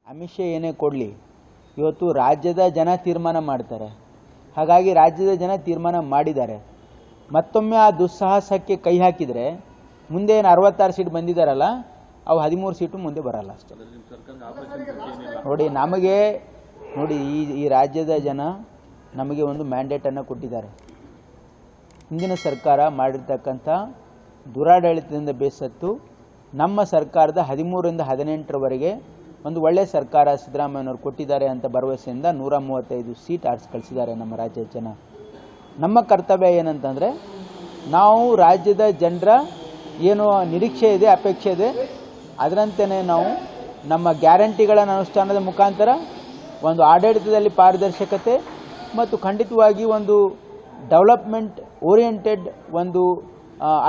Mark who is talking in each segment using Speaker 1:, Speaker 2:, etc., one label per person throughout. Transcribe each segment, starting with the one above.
Speaker 1: ಅಮಿತ್ ಶಾ ಏನೇ ಕೊಡಲಿ, ಇವತ್ತು ರಾಜ್ಯದ ಜನ ತೀರ್ಮಾನ ಮಾಡ್ತಾರೆ. ಹಾಗಾಗಿ ರಾಜ್ಯದ ಜನ ತೀರ್ಮಾನ ಮಾಡಿದ್ದಾರೆ. ಮತ್ತೊಮ್ಮೆ ಆ ದುಸ್ಸಾಹಸಕ್ಕೆ ಕೈ ಹಾಕಿದರೆ ಮುಂದೆ ಏನು 66 ಸೀಟ್ ಬಂದಿದ್ದಾರಲ್ಲ, ಅವು 13 ಸೀಟು ಮುಂದೆ ಬರಲ್ಲ ಅಷ್ಟೇ. ನೋಡಿ ಈ ರಾಜ್ಯದ ಜನ ನಮಗೆ ಒಂದು ಮ್ಯಾಂಡೇಟನ್ನು ಕೊಟ್ಟಿದ್ದಾರೆ. ಹಿಂದಿನ ಸರ್ಕಾರ ಮಾಡಿರ್ತಕ್ಕಂಥ ದುರಾಡಳಿತದಿಂದ ಬೇಸತ್ತು ನಮ್ಮ ಸರ್ಕಾರದ 13ರಿಂದ 18ರವರೆಗೆ ಒಂದು ಒಳ್ಳೆಯ ಸರ್ಕಾರ ಸಿದ್ದರಾಮಯ್ಯನವರು ಕೊಟ್ಟಿದ್ದಾರೆ ಅಂತ ಭರವಸೆಯಿಂದ 135 ಸೀಟ್ ಆರಿಸಿ ಕಳಿಸಿದ್ದಾರೆ ನಮ್ಮ ರಾಜ್ಯದ ಜನ. ನಮ್ಮ ಕರ್ತವ್ಯ ಏನಂತಂದರೆ, ನಾವು ರಾಜ್ಯದ ಜನರ ಏನು ನಿರೀಕ್ಷೆ ಇದೆ, ಅಪೇಕ್ಷೆ ಇದೆ, ಅದರಂತೆಯೇ ನಾವು ನಮ್ಮ ಗ್ಯಾರಂಟಿಗಳ ಅನುಷ್ಠಾನದ ಮುಖಾಂತರ ಒಂದು ಆಡಳಿತದಲ್ಲಿ ಪಾರದರ್ಶಕತೆ ಮತ್ತು ಖಂಡಿತವಾಗಿ ಒಂದು ಡೆವಲಪ್ಮೆಂಟ್ ಓರಿಯೆಂಟೆಡ್ ಒಂದು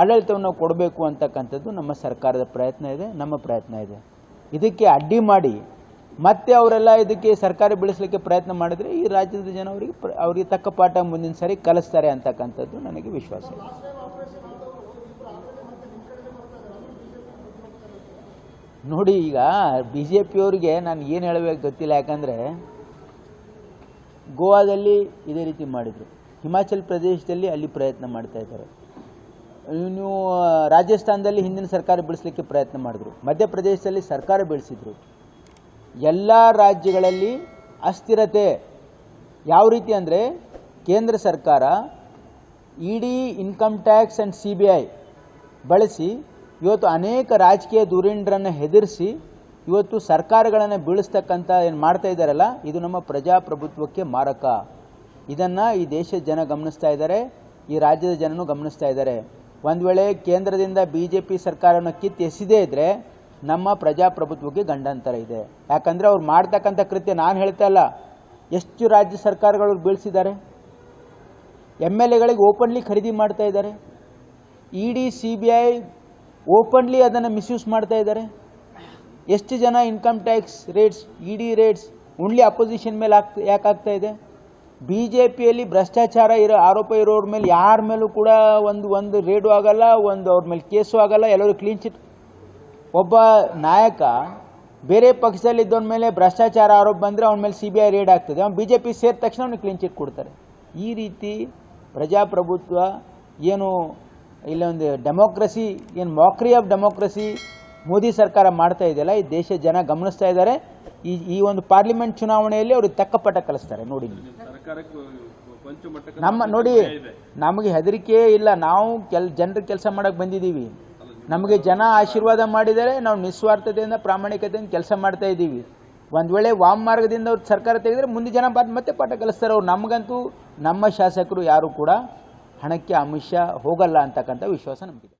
Speaker 1: ಆಡಳಿತವನ್ನು ಕೊಡಬೇಕು ಅಂತಕ್ಕಂಥದ್ದು ನಮ್ಮ ಸರ್ಕಾರದ ಪ್ರಯತ್ನ ಇದೆ, ನಮ್ಮ ಪ್ರಯತ್ನ ಇದೆ. ಇದಕ್ಕೆ ಅಡ್ಡಿ ಮಾಡಿ ಮತ್ತೆ ಅವರೆಲ್ಲ ಇದಕ್ಕೆ ಸರ್ಕಾರ ಬೆಳೆಸಲಿಕ್ಕೆ ಪ್ರಯತ್ನ ಮಾಡಿದರೆ ಈ ರಾಜ್ಯದ ಜನ ಅವರಿಗೆ ತಕ್ಕ ಪಾಠ ಮುಂದಿನ ಸಾರಿ ಕಲಿಸ್ತಾರೆ ಅಂತಕ್ಕಂಥದ್ದು ನನಗೆ ವಿಶ್ವಾಸ ಇದೆ. ನೋಡಿ, ಈಗ BJPಯವರಿಗೆ ನಾನು ಏನು ಹೇಳಬೇಕು ಗೊತ್ತಿಲ್ಲ. ಯಾಕಂದರೆ ಗೋವಾದಲ್ಲಿ ಇದೇ ರೀತಿ ಮಾಡಿದರು, ಹಿಮಾಚಲ್ ಪ್ರದೇಶದಲ್ಲಿ ಅಲ್ಲಿ ಪ್ರಯತ್ನ ಮಾಡ್ತಾ ಇದ್ದಾರೆ, ನೀವು ರಾಜಸ್ಥಾನದಲ್ಲಿ ಹಿಂದಿನ ಸರ್ಕಾರ ಬೆಳೆಸಲಿಕ್ಕೆ ಪ್ರಯತ್ನ ಮಾಡಿದ್ರು, ಮಧ್ಯಪ್ರದೇಶದಲ್ಲಿ ಸರ್ಕಾರ ಬೆಳೆಸಿದ್ರು. ಎಲ್ಲ ರಾಜ್ಯಗಳಲ್ಲಿ ಅಸ್ಥಿರತೆ ಯಾವ ರೀತಿ ಅಂದರೆ, ಕೇಂದ್ರ ಸರ್ಕಾರ ED, income tax and CBI ಬಳಸಿ ಇವತ್ತು ಅನೇಕ ರಾಜಕೀಯ ಧುರೀಣರನ್ನು ಹೆದರಿಸಿ ಇವತ್ತು ಸರ್ಕಾರಗಳನ್ನು ಬೀಳಿಸ್ತಕ್ಕಂಥ ಏನು ಮಾಡ್ತಾ ಇದ್ದಾರಲ್ಲ, ಇದು ನಮ್ಮ ಪ್ರಜಾಪ್ರಭುತ್ವಕ್ಕೆ ಮಾರಕ. ಇದನ್ನು ಈ ದೇಶದ ಜನ ಗಮನಿಸ್ತಾ ಇದ್ದಾರೆ, ಈ ರಾಜ್ಯದ ಜನನೂ ಗಮನಿಸ್ತಾ ಇದ್ದಾರೆ. ಒಂದು ವೇಳೆ ಕೇಂದ್ರದಿಂದ BJP ಸರ್ಕಾರವನ್ನು ಕಿತ್ತು ಎಸೆದೇ ಇದ್ದರೆ ನಮ್ಮ ಪ್ರಜಾಪ್ರಭುತ್ವಕ್ಕೆ ಗಂಡಾಂತರ ಇದೆ. ಯಾಕಂದರೆ ಅವ್ರು ಮಾಡ್ತಕ್ಕಂಥ ಕೃತ್ಯ ನಾನು ಹೇಳ್ತಾ ಇಲ್ಲ, ಎಷ್ಟು ರಾಜ್ಯ ಸರ್ಕಾರಗಳು ಬೀಳಿಸಿದ್ದಾರೆ, MLAಗಳಿಗೆ ಓಪನ್ಲಿ ಖರೀದಿ ಮಾಡ್ತಾ ಇದ್ದಾರೆ, ED, CBI ಓಪನ್ಲಿ ಅದನ್ನು ಮಿಸ್ಯೂಸ್ ಮಾಡ್ತಾ ಇದ್ದಾರೆ. ಎಷ್ಟು ಜನ income tax rates, ED rates only opposition ಮೇಲೆ ಯಾಕೆ ಆಗ್ತಾ ಇದೆ? BJPಯಲ್ಲಿ ಭ್ರಷ್ಟಾಚಾರ ಆರೋಪ ಇರೋರ ಮೇಲೆ ಯಾರ ಮೇಲೂ ಕೂಡ ಒಂದು ರೇಡು ಆಗಲ್ಲ, ಅವ್ರ ಮೇಲೆ ಕೇಸು ಆಗಲ್ಲ, ಎಲ್ಲರೂ ಕ್ಲೀನ್ ಚಿಟ್. ಒಬ್ಬ ನಾಯಕ ಬೇರೆ ಪಕ್ಷದಲ್ಲಿ ಇದ್ದವನ ಮೇಲೆ ಭ್ರಷ್ಟಾಚಾರ ಆರೋಪ ಬಂದರೆ ಅವನ ಮೇಲೆ CBI ರೇಡ್ ಆಗ್ತದೆ, ಅವ್ನು BJP ಸೇರಿದ ತಕ್ಷಣ ಅವ್ನಿಗೆ ಕ್ಲೀನ್ ಚಿಟ್ ಕೊಡ್ತಾರೆ. ಈ ರೀತಿ ಪ್ರಜಾಪ್ರಭುತ್ವ ಏನು ಇಲ್ಲೊಂದು ಡೆಮೋಕ್ರಸಿ, ಏನು ಮಾಕ್ರಿ ಆಫ್ ಡೆಮೋಕ್ರಸಿ ಮೋದಿ ಸರ್ಕಾರ ಮಾಡ್ತಾ ಇದೆಯಲ್ಲ, ಈ ದೇಶ ಜನ ಗಮನಿಸ್ತಾ ಇದ್ದಾರೆ. ಈ ಒಂದು ಪಾರ್ಲಿಮೆಂಟ್ ಚುನಾವಣೆಯಲ್ಲಿ ಅವ್ರಿಗೆ ತಕ್ಕ ಪಾಠ ಕಲಿಸ್ತಾರೆ. ನೋಡಿ, ನೋಡಿ ನಮಗೆ ಹೆದರಿಕೆ ಇಲ್ಲ, ನಾವು ಜನರ ಕೆಲಸ ಮಾಡಕ್ಕೆ ಬಂದಿದ್ದೀವಿ. ನಮಗೆ ಜನ ಆಶೀರ್ವಾದ ಮಾಡಿದರೆ ನಾವು ನಿಸ್ವಾರ್ಥತೆಯಿಂದ ಪ್ರಾಮಾಣಿಕತೆಯಿಂದ ಕೆಲಸ ಮಾಡ್ತಾ ಇದ್ದೀವಿ. ಒಂದು ವೇಳೆ ವಾಮ ಮಾರ್ಗದಿಂದ ಅವ್ರು ಸರ್ಕಾರ ತೆಗೆದರೆ ಮುಂದೆ ಜನ ಮತ್ತೆ ಪಾಠ ಕಲಿಸ್ತಾರೆ ಅವ್ರು. ನಮಗಂತೂ ನಮ್ಮ ಶಾಸಕರು ಯಾರು ಕೂಡ ಹಣಕ್ಕೆ ಆಮಿಷ ಹೋಗಲ್ಲ ಅಂತಕ್ಕಂಥ ವಿಶ್ವಾಸ ನಮಗಿದೆ.